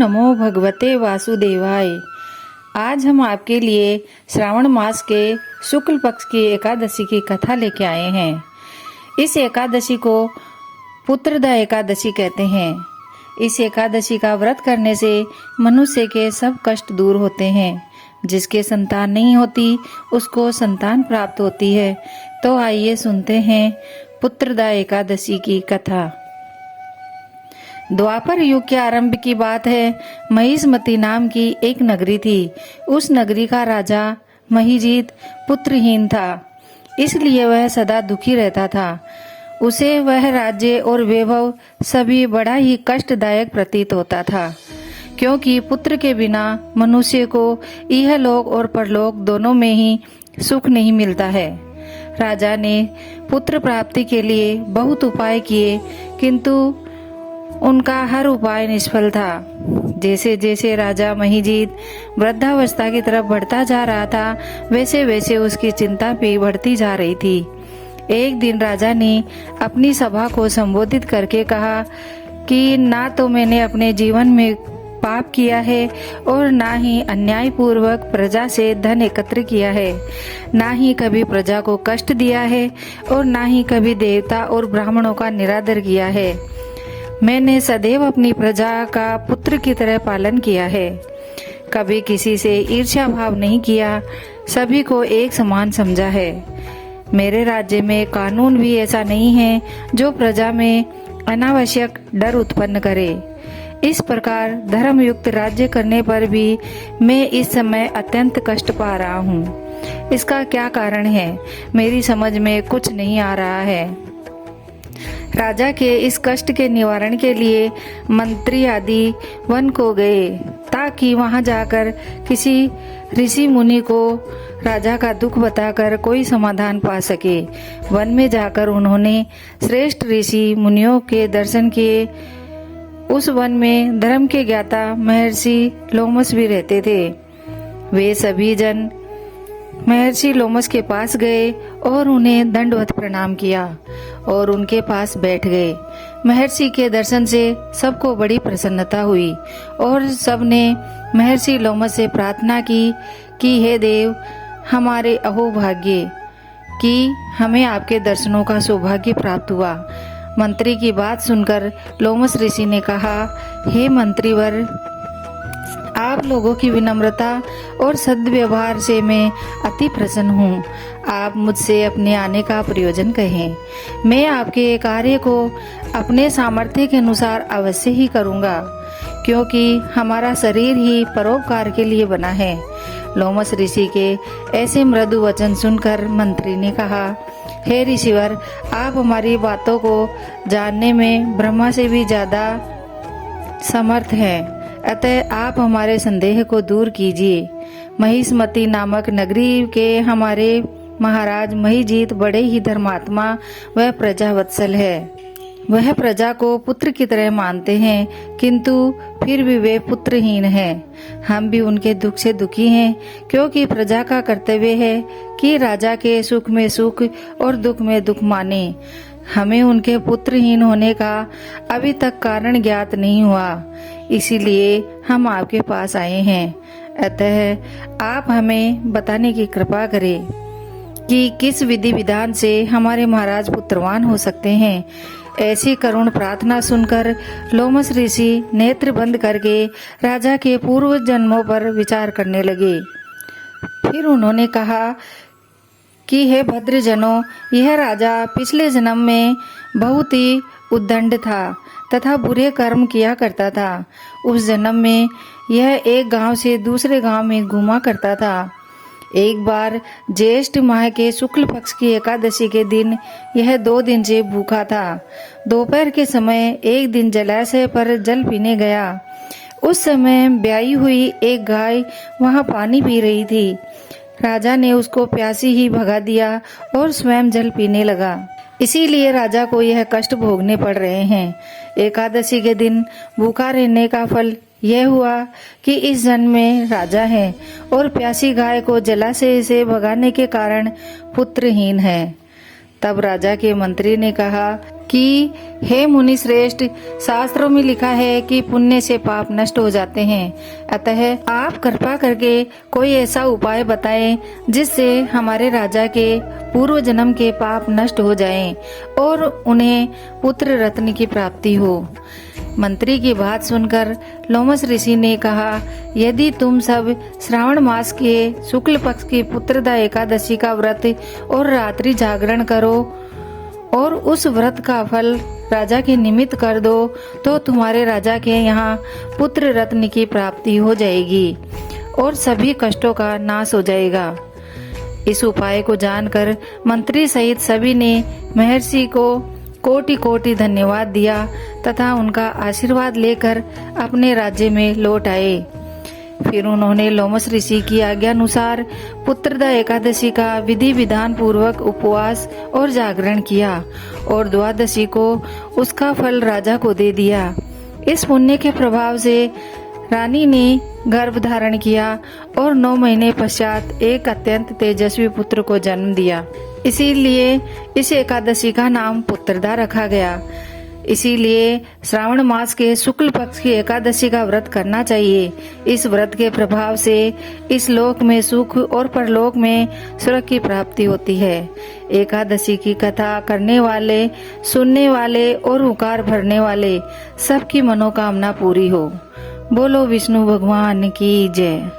नमो भगवते वासुदेवाय। आज हम आपके लिए श्रावण मास के शुक्ल पक्ष की एकादशी की कथा लेके आए हैं। इस एकादशी को पुत्रदा एकादशी कहते हैं। इस एकादशी का व्रत करने से मनुष्य के सब कष्ट दूर होते हैं। जिसके संतान नहीं होती उसको संतान प्राप्त होती है। तो आइए सुनते हैं पुत्रदा एकादशी की कथा। द्वापर युग के आरंभ की बात है। महिष्मती नाम की एक नगरी थी। उस नगरी का राजा महिजीत पुत्रहीन था, इसलिए वह सदा दुखी रहता था। उसे वह राज्य और वैभव सभी बड़ा ही कष्टदायक प्रतीत होता था, क्योंकि पुत्र के बिना मनुष्य को इहलोक और परलोक दोनों में ही सुख नहीं मिलता है। राजा ने पुत्र प्राप्ति के लिए बहुत उपाय किए, किंतु उनका हर उपाय निष्फल था। जैसे जैसे राजा महिजीत वृद्धावस्था की तरफ बढ़ता जा रहा था, वैसे वैसे उसकी चिंता भी बढ़ती जा रही थी। एक दिन राजा ने अपनी सभा को संबोधित करके कहा कि ना तो मैंने अपने जीवन में पाप किया है और ना ही अन्यायपूर्वक प्रजा से धन एकत्र किया है, ना ही कभी प्रजा को कष्ट दिया है और ना ही कभी देवता और ब्राह्मणों का निरादर किया है। मैंने सदैव अपनी प्रजा का पुत्र की तरह पालन किया है। कभी किसी से ईर्ष्या भाव नहीं किया, सभी को एक समान समझा है। मेरे राज्य में कानून भी ऐसा नहीं है जो प्रजा में अनावश्यक डर उत्पन्न करे। इस प्रकार धर्मयुक्त राज्य करने पर भी मैं इस समय अत्यंत कष्ट पा रहा हूँ। इसका क्या कारण है, मेरी समझ में कुछ नहीं आ रहा है। राजा के इस कष्ट के निवारण के लिए मंत्री आदि वन को गए, ताकि वहां जाकर किसी ऋषि मुनि को राजा का दुख बताकर कोई समाधान पा सके। वन में जाकर उन्होंने श्रेष्ठ ऋषि मुनियों के दर्शन किए। उस वन में धर्म के ज्ञाता महर्षि लोमस भी रहते थे। वे सभी जन महर्षि लोमस के पास गए और उन्हें दंडवत प्रणाम किया और उनके पास बैठ गए। महर्षि के दर्शन से सबको बड़ी प्रसन्नता हुई और सबने महर्षि लोमस से प्रार्थना की कि हे देव, हमारे अहोभाग्य कि हमें आपके दर्शनों का सौभाग्य प्राप्त हुआ। मंत्री की बात सुनकर लोमस ऋषि ने कहा, हे मंत्रीवर, आप लोगों की विनम्रता और सद्व्यवहार से मैं अति प्रसन्न हूँ। आप मुझसे अपने आने का प्रयोजन कहें। मैं आपके कार्य को अपने सामर्थ्य के अनुसार अवश्य ही करूँगा, क्योंकि हमारा शरीर ही परोपकार के लिए बना है। लोमस ऋषि के ऐसे मृदु वचन सुनकर मंत्री ने कहा, हे ऋषिवर, आप हमारी बातों को जानने में ब्रह्मा से भी ज्यादा समर्थ हैं। अतः आप हमारे संदेह को दूर कीजिए। महिष्मती नामक नगरी के हमारे महाराज महिजीत बड़े ही धर्मात्मा व प्रजावत्सल है। वह प्रजा को पुत्र की तरह मानते हैं, किंतु फिर भी वे पुत्रहीन हैं। हम भी उनके दुख से दुखी हैं, क्योंकि प्रजा का कर्तव्य है कि राजा के सुख में सुख और दुख में दुख माने। हमें उनके पुत्रहीन होने का अभी तक कारण ज्ञात नहीं हुआ, इसीलिए हम आपके पास आए हैं। अतः आप हमें बताने की कृपा करें कि किस विधि विधान से हमारे महाराज पुत्रवान हो सकते हैं। ऐसी करुण प्रार्थना सुनकर लोमस ऋषि नेत्र बंद करके राजा के पूर्व जन्मों पर विचार करने लगे। फिर उन्होंने कहा कि हे भद्रजनों, यह राजा पिछले जन्म में बहुत ही उद्दंड था तथा बुरे कर्म किया करता था। उस जन्म में यह एक गांव से दूसरे गांव में घूमा करता था। एक बार ज्येष्ठ माह के शुक्ल पक्ष की एकादशी के दिन यह 2 दिन से भूखा था। दोपहर के समय एक दिन जलाशय पर जल पीने गया। उस समय ब्याई हुई एक गाय वहां पानी पी रही थी। राजा ने उसको प्यासी ही भगा दिया और स्वयं जल पीने लगा। इसीलिए राजा को यह कष्ट भोगने पड़ रहे हैं। एकादशी के दिन भूखा रहने का फल यह हुआ कि इस जन्म में राजा है और प्यासी गाय को जलाशय से भगाने के कारण पुत्रहीन है। तब राजा के मंत्री ने कहा, कि हे मुनि श्रेष्ठ, शास्त्रों में लिखा है कि पुण्य से पाप नष्ट हो जाते हैं। अतः आप कृपा करके कोई ऐसा उपाय बताएं जिससे हमारे राजा के पूर्व जन्म के पाप नष्ट हो जाएं और उन्हें पुत्र रत्न की प्राप्ति हो। मंत्री की बात सुनकर लोमस ऋषि ने कहा, यदि तुम सब श्रावण मास के शुक्ल पक्ष की पुत्रदा एकादशी का व्रत और रात्रि जागरण करो और उस व्रत का फल राजा के निमित्त कर दो तो तुम्हारे राजा के यहाँ पुत्र रत्न की प्राप्ति हो जाएगी और सभी कष्टों का नाश हो जाएगा। इस उपाय को जानकर मंत्री सहित सभी ने महर्षि को कोटि कोटि धन्यवाद दिया तथा उनका आशीर्वाद लेकर अपने राज्य में लौट आए। फिर उन्होंने लोमस ऋषि की आज्ञा अनुसार पुत्रदा एकादशी का विधि विधान पूर्वक उपवास और जागरण किया और द्वादशी को उसका फल राजा को दे दिया। इस पुण्य के प्रभाव से रानी ने गर्भ धारण किया और 9 महीने पश्चात एक अत्यंत तेजस्वी पुत्र को जन्म दिया। इसीलिए इस एकादशी का नाम पुत्रदा रखा गया। इसीलिए श्रावण मास के शुक्ल पक्ष की एकादशी का व्रत करना चाहिए। इस व्रत के प्रभाव से इस लोक में सुख और परलोक में स्वर्ग की प्राप्ति होती है। एकादशी की कथा करने वाले, सुनने वाले और उकार भरने वाले सबकी मनोकामना पूरी हो। बोलो विष्णु भगवान की जय।